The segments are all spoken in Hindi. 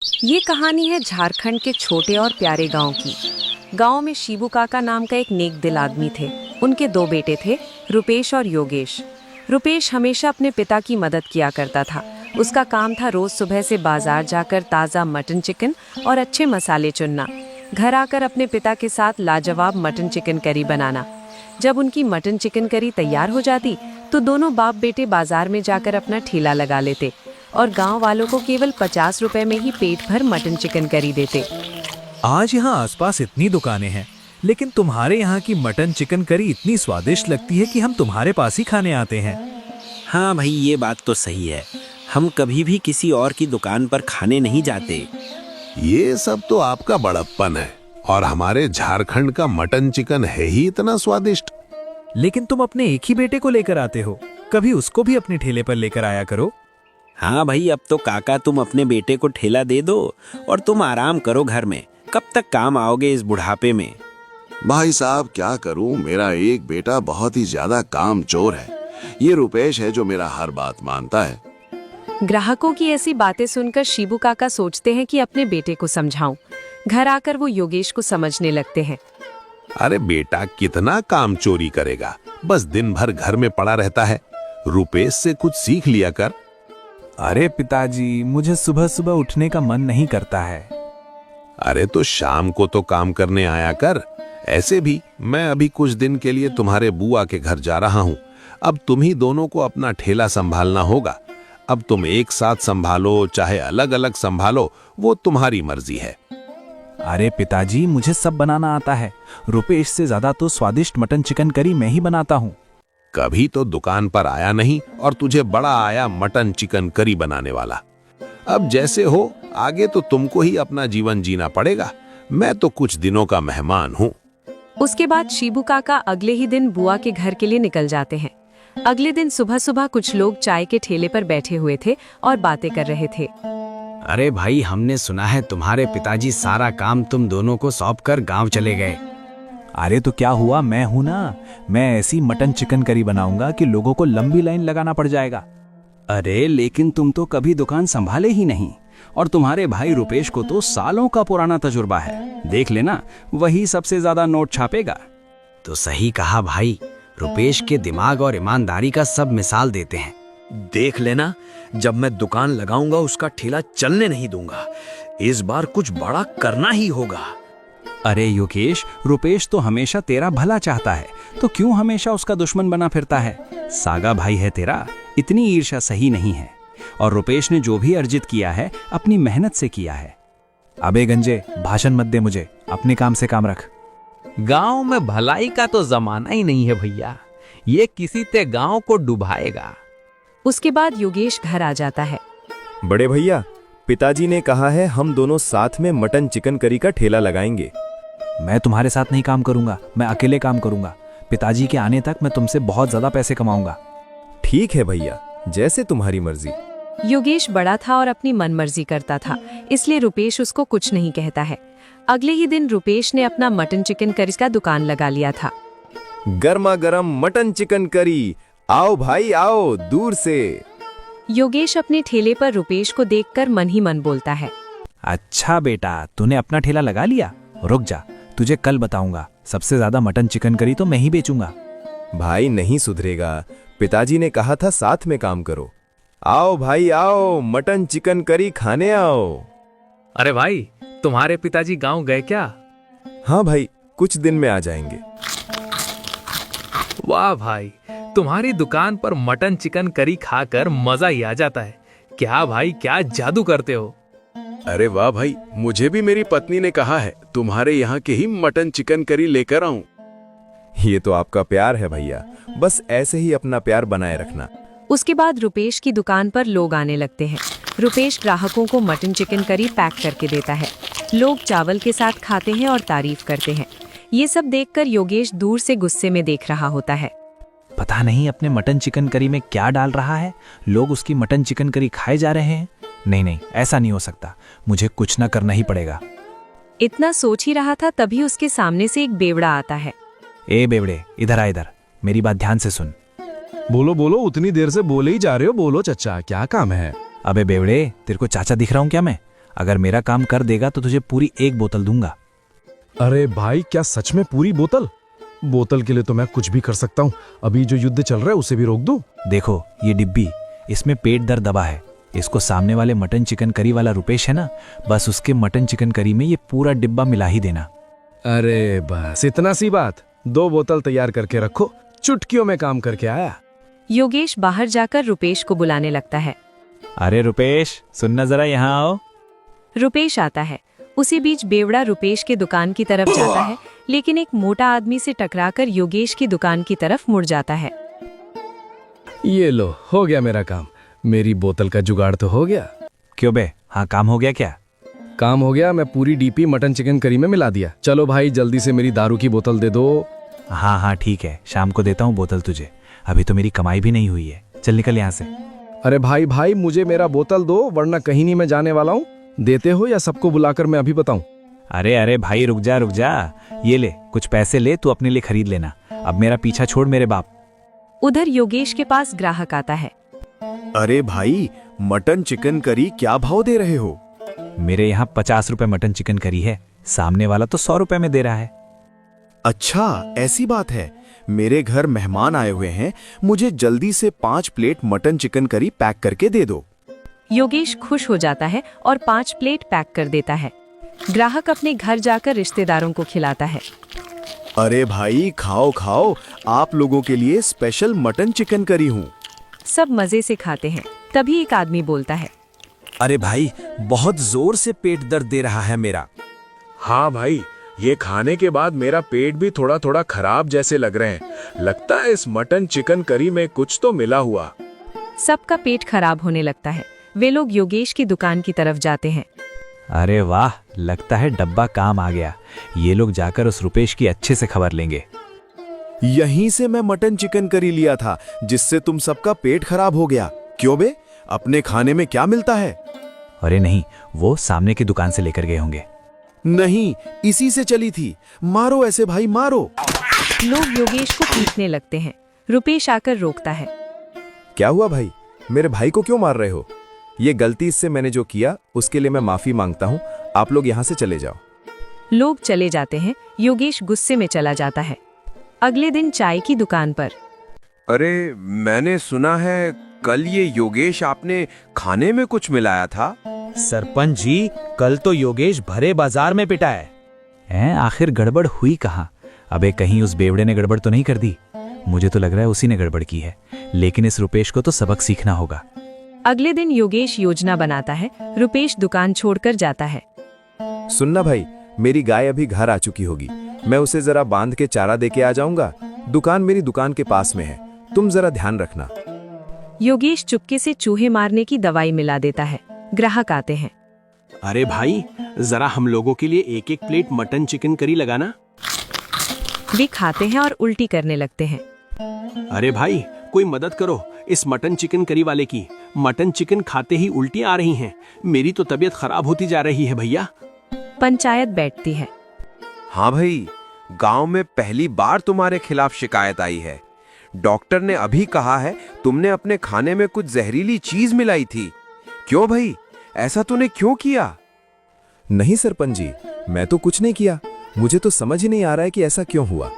ये कहानी है झारखंड के छोटे और प्यारे गांव की। गांव में शिबू काका नाम का एक नेक दिल आदमी थे। उनके दो बेटे थे, रुपेश और योगेश। रुपेश हमेशा अपने पिता की मदद किया करता था। उसका काम था रोज सुबह से बाजार जाकर ताज़ा मटन चिकन और अच्छे मसाले चुनना, घर आकर अपने पिता के साथ लाजवाब मटन चिकन करी बनाना। जब उनकी मटन चिकन करी तैयार हो जाती तो दोनों बाप बेटे बाजार में जाकर अपना ठेला लगा लेते और गांव वालों को केवल 50 रुपए में ही पेट भर मटन चिकन करी देते। आज यहाँ आसपास इतनी दुकानें हैं, लेकिन तुम्हारे यहाँ की मटन चिकन करी इतनी स्वादिष्ट लगती है कि हम तुम्हारे पास ही खाने आते हैं। हाँ भाई, ये बात तो सही है। हम कभी भी किसी और की दुकान पर खाने नहीं जाते। ये सब तो आपका बड़प्पन है, और हमारे झारखंड का मटन चिकन है ही इतना स्वादिष्ट। लेकिन तुम अपने एक ही बेटे को लेकर आते हो, कभी उसको भी अपने ठेले पर लेकर आया करो। हाँ भाई, अब तो काका तुम अपने बेटे को ठेला दे दो और तुम आराम करो घर में। कब तक काम आओगे इस बुढ़ापे में? भाई साहब, क्या करूं, मेरा एक बेटा बहुत ही ज्यादा कामचोर है। ये रुपेश है जो मेरा हर बात मानता है। ग्राहकों की ऐसी बातें सुनकर शिबू काका सोचते हैं कि अपने बेटे को समझाऊं। घर आकर वो योगेश को समझने लगते हैं। अरे बेटा कितना काम चोरी करेगा, बस दिन भर घर में पड़ा रहता है। रुपेश से कुछ सीख लिया कर। अरे पिताजी, मुझे सुबह सुबह उठने का मन नहीं करता है। अरे तो शाम को तो काम करने आया कर। ऐसे भी मैं अभी कुछ दिन के लिए तुम्हारे बुआ के घर जा रहा हूँ। अब तुम ही दोनों को अपना ठेला संभालना होगा। अब तुम एक साथ संभालो चाहे अलग अलग संभालो, वो तुम्हारी मर्जी है। अरे पिताजी, मुझे सब बनाना आता है। रुपेश से ज्यादा तो स्वादिष्ट मटन चिकन करी मैं ही बनाता हूँ। कभी तो दुकान पर आया नहीं और तुझे बड़ा आया मटन चिकन करी बनाने वाला। अब जैसे हो, आगे तो तुमको ही अपना जीवन जीना पड़ेगा। मैं तो कुछ दिनों का मेहमान हूँ। उसके बाद शिबू काका अगले ही दिन बुआ के घर के लिए निकल जाते हैं। अगले दिन सुबह सुबह कुछ लोग चाय के ठेले पर बैठे हुए थे और बातें कर रहे थे। अरे भाई, हमने सुना है तुम्हारे पिताजी सारा काम तुम दोनों को सौंप कर गाँव चले गए। अरे तो क्या हुआ, मैं हूं ना। मैं ऐसी मटन चिकन करी बनाऊंगा कि लोगों को लंबी लाइन लगाना पड़ जाएगा। अरे लेकिन तुम तो कभी दुकान संभाले ही नहीं, और तुम्हारे भाई रुपेश को तो सालों का पुराना तजुर्बा है। देख लेना, वही सबसे ज्यादा नोट छापेगा। तो सही कहा भाई, रुपेश के दिमाग और ईमानदारी का सब मिसाल देते हैं। देख लेना, जब मैं दुकान लगाऊंगा उसका ठेला चलने नहीं दूंगा। इस बार कुछ बड़ा करना ही होगा। अरे योगेश, रुपेश तो हमेशा तेरा भला चाहता है, तो क्यों हमेशा उसका दुश्मन बना फिरता है? सागा भाई है तेरा, इतनी ईर्ष्या सही नहीं है। और रुपेश ने जो भी अर्जित किया है अपनी मेहनत से किया है। अबे गंजे, भाषण मत दे मुझे, अपने काम से काम रख। गांव में भलाई का तो जमाना ही नहीं है भैया, ये किसी ते गांव को डुबाएगा। उसके बाद योगेश घर आ जाता है। बड़े भैया, पिताजी ने कहा है हम दोनों साथ में मटन चिकन करी का ठेला लगाएंगे। मैं तुम्हारे साथ नहीं काम करूंगा, मैं अकेले काम करूंगा। पिताजी के आने तक मैं तुमसे बहुत ज्यादा पैसे कमाऊंगा। ठीक है भैया, जैसे तुम्हारी मर्जी। योगेश बड़ा था और अपनी मनमर्जी करता था, इसलिए रुपेश उसको कुछ नहीं कहता है। अगले ही दिन रुपेश ने अपना मटन चिकन करी का दुकान लगा लिया था। गर्मा गर्म मटन चिकन करी, आओ भाई आओ, दूर से। योगेश अपने ठेले पर रुपेश को देखकर मन ही मन बोलता है। अच्छा बेटा, तूने अपना ठेला लगा लिया? रुक जा, तुझे कल बताऊंगा। सबसे ज्यादा मटन चिकन करी तो मैं ही बेचूंगा। भाई नहीं सुधरेगा, पिताजी ने कहा था साथ में काम करो। आओ भाई आओ, मटन चिकन करी खाने आओ। अरे भाई, तुम्हारे पिताजी गांव गए क्या? हाँ भाई, कुछ दिन में आ जाएंगे। वाह भाई, तुम्हारी दुकान पर मटन चिकन करी खाकर मजा ही आ जाता है। क्या भाई, क्या जादू करते हो। अरे वाह भाई, मुझे भी मेरी पत्नी ने कहा है तुम्हारे यहाँ के ही मटन चिकन करी लेकर आऊं। ये तो आपका प्यार है भैया, बस ऐसे ही अपना प्यार बनाए रखना। उसके बाद रुपेश की दुकान पर लोग आने लगते हैं। रुपेश ग्राहकों को मटन चिकन करी पैक करके देता है। लोग चावल के साथ खाते हैं और तारीफ करते हैं। ये सब देखकर योगेश दूर से गुस्से में देख रहा होता है। पता नहीं अपने मटन चिकन करी में क्या डाल रहा है, लोग उसकी मटन चिकन करी खाए जा रहे हैं। नहीं नहीं, ऐसा नहीं हो सकता, मुझे कुछ ना करना ही पड़ेगा। इतना सोच ही रहा था, तभी उसके सामने से एक बेवड़ा आता है। ए बेवड़े, इधर आ, इधर मेरी बात ध्यान से सुन। बोलो बोलो, उतनी देर से बोले ही जा रहे हो, बोलो चचा, क्या काम है? अबे बेवड़े, तेरे को चाचा दिख रहा हूँ क्या मैं? अगर मेरा काम कर देगा तो तुझे पूरी 1 बोतल दूंगा। अरे भाई, क्या सच में पूरी बोतल? बोतल के लिए तो मैं कुछ भी कर सकता हूँ। अभी जो युद्ध चल रहा है उसे भी रोक दूं। देखो ये डिब्बी, इसमें पेट दर्द दबा है। इसको सामने वाले मटन चिकन करी वाला रुपेश है ना, बस उसके मटन चिकन करी में ये पूरा डिब्बा मिला ही देना। अरे बस इतना सी बात। 2 बोतल तैयार करके रखो, चुटकियों में काम करके आया। योगेश बाहर जाकर रुपेश को बुलाने लगता है। अरे रुपेश, सुनना जरा यहाँ आओ। रुपेश आता है। उसी बीच बेवड़ा रुपेश के दुकान की तरफ जाता है, लेकिन एक मोटा आदमी से टकराकर योगेश की दुकान की तरफ मुड़ जाता है। ये लो, हो गया मेरा काम। मेरी बोतल का जुगाड़ तो हो गया। क्यों बे, हाँ काम हो गया क्या? काम हो गया, मैं पूरी डीपी मटन चिकन करी में मिला दिया। चलो भाई, जल्दी से मेरी दारू की बोतल दे दो। हाँ हाँ ठीक है, शाम को देता हूँ बोतल तुझे। अभी तो मेरी कमाई भी नहीं हुई है, चल निकल यहाँ से। अरे भाई, मुझे मेरा बोतल दो, वरना कहीं नहीं मैं जाने वाला हूँ। देते हो या सबको बुलाकर मैं अभी बताऊं? अरे भाई रुक जा, ये ले कुछ पैसे ले, तू अपने लिए खरीद लेना। अब मेरा पीछा छोड़ मेरे बाप। उधर योगेश के पास ग्राहक आता है। अरे भाई, मटन चिकन करी क्या भाव दे रहे हो? मेरे यहाँ 50 रुपए मटन चिकन करी है, सामने वाला तो 100 रुपए में दे रहा है। अच्छा ऐसी बात है। मेरे घर मेहमान आए हुए हैं, मुझे जल्दी से 5 plate mutton chicken curry pack करके दे दो। योगेश खुश हो जाता है और 5 प्लेट पैक कर देता है। ग्राहक अपने घर जाकर रिश्तेदारों को खिलाता है। अरे भाई, खाओ खाओ, आप लोगों के लिए स्पेशल मटन चिकन करी हूँ। सब मजे से खाते हैं। तभी एक आदमी बोलता है। अरे भाई, बहुत जोर से पेट दर्द दे रहा है मेरा। हाँ भाई, ये खाने के बाद मेरा पेट भी थोड़ा थोड़ा खराब जैसे लग रहे हैं। लगता है इस मटन चिकन करी में कुछ तो मिला हुआ। सबका पेट खराब होने लगता है। वे लोग योगेश की दुकान की तरफ जाते हैं। अरे वाह, लगता है डब्बा काम आ गया। ये लोग जाकर उस रुपेश की अच्छे से खबर लेंगे। यहीं से मैं मटन चिकन करी लिया था, जिससे तुम सबका पेट खराब हो गया। क्यों बे, अपने खाने में क्या मिलता है? अरे नहीं, वो सामने की दुकान से लेकर गए होंगे। नहीं, इसी से चली थी। मारो ऐसे भाई, मारो। लोग योगेश को पीटने लगते हैं। रुपेश आकर रोकता है। क्या हुआ भाई, मेरे भाई को क्यों मार रहे हो? ये गलती इससे मैंने जो किया उसके लिए मैं माफी मांगता हूँ। आप लोग यहाँ से चले जाओ। लोग चले जाते हैं। योगेश गुस्से में चला जाता है। अगले दिन चाय की दुकान पर। अरे, मैंने सुना है कल ये योगेश आपने खाने में कुछ मिलाया था। सरपंच जी, कल तो योगेश भरे बाजार में पिटा है। आखिर गड़बड़ हुई कहाँ? अबे कहीं उस बेवड़े ने गड़बड़ तो नहीं कर दी? मुझे तो लग रहा है उसी ने गड़बड़ की है, लेकिन इस रुपेश को तो सबक सीखना होगा। अगले दिन योगेश योजना बनाता है। रुपेश दुकान छोड़कर जाता है। सुनना भाई, मेरी गाय अभी घर आ चुकी होगी। मैं उसे जरा बांध के चारा देके आ जाऊंगा। दुकान मेरी दुकान के पास में है, तुम जरा ध्यान रखना। योगेश चुपके से चूहे मारने की दवाई मिला देता है। ग्राहक आते हैं। अरे भाई, जरा हम लोगों के लिए 1-1 प्लेट मटन चिकन करी लगाना। वे खाते हैं और उल्टी करने लगते हैं। अरे भाई, कोई मदद करो इस मटन चिकन करी वाले की। मटन चिकन खाते ही उल्टियां आ रही हैं। मेरी तो तबीयत खराब होती जा रही है भैया। पंचायत बैठती है। हाँ भाई, गांव में पहली बार तुम्हारे खिलाफ शिकायत आई है। डॉक्टर ने अभी कहा है तुमने अपने खाने में कुछ जहरीली चीज मिलाई थी। क्यों भाई, ऐसा तूने क्यों किया? नहीं सरपंच जी, मैं तो कुछ नहीं किया। मुझे तो समझ ही नहीं आ रहा है कि ऐसा क्यों हुआ।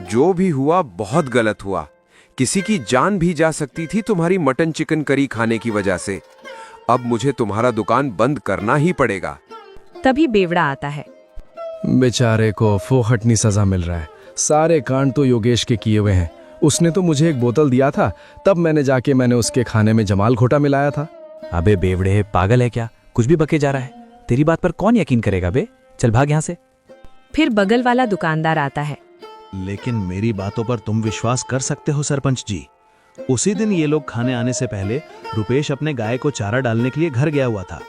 जो भी हुआ बहुत गलत हुआ। किसी की जान भी जा सकती थी तुम्हारी मटन चिकन करी खाने की वजह से। अब मुझे तुम्हारा दुकान बंद करना ही पड़ेगा। तभी बेवड़ा आता है। बेचारे को फोहटनी सजा मिल रहा है। सारे कांड तो योगेश के किए हुए हैं। उसने तो मुझे एक बोतल दिया था, तब मैंने उसके खाने में जमाल घोटा मिलाया था। अबे बेवड़े, पागल है क्या? कुछ भी बके जा रहा है। तेरी बात पर कौन यकीन करेगा बे? चल भाग यहाँ से। फिर बगल वाला दुकानदार आता है। लेकिन मेरी बातों पर तुम विश्वास कर सकते हो सरपंच जी। उसी दिन ये लोग खाने आने से पहले रुपेश अपने गाय को चारा डालने के लिए घर गया हुआ था।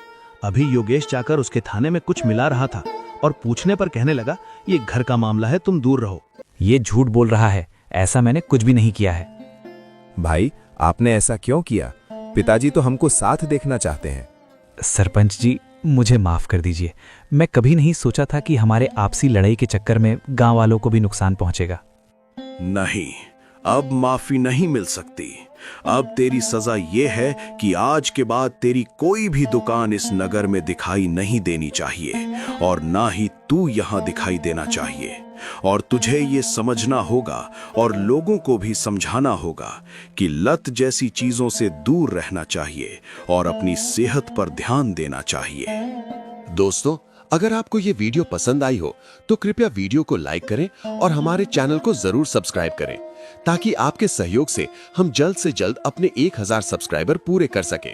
अभी योगेश जाकर उसके थाने में कुछ मिला रहा था और पूछने पर कहने लगा, ये घर का मामला है, तुम दूर रहो। ये झूठ बोल रहा है, ऐसा मैंने कुछ भी नहीं किया है। भाई, आपने ऐसा क्यों किया? पिताजी तो हमको साथ देखना चाहते हैं। सरपंच जी, मुझे माफ कर दीजिए। मैं कभी नहीं सोचा था कि हमारे आपसी लड़ाई के चक्कर में गांव वालों को भी नुकसान पहुंचेगा। नहीं, अब माफी नहीं मिल सकती। अब तेरी सजा ये है कि आज के बाद तेरी कोई भी दुकान इस नगर में दिखाई नहीं देनी चाहिए और ना ही तू यहाँ दिखाई देना चाहिए। और तुझे ये समझना होगा और लोगों को भी समझाना होगा कि लत जैसी चीजों से दूर रहना चाहिए और अपनी सेहत पर ध्यान देना चाहिए। दोस्तों, अगर आपको ये वीडियो पसंद आई हो तो कृपया वीडियो को लाइक करें और हमारे चैनल को जरूर सब्सक्राइब करें ताकि आपके सहयोग से हम जल्द से जल्द अपने 1000 सब्सक्राइबर पूरे कर सकें।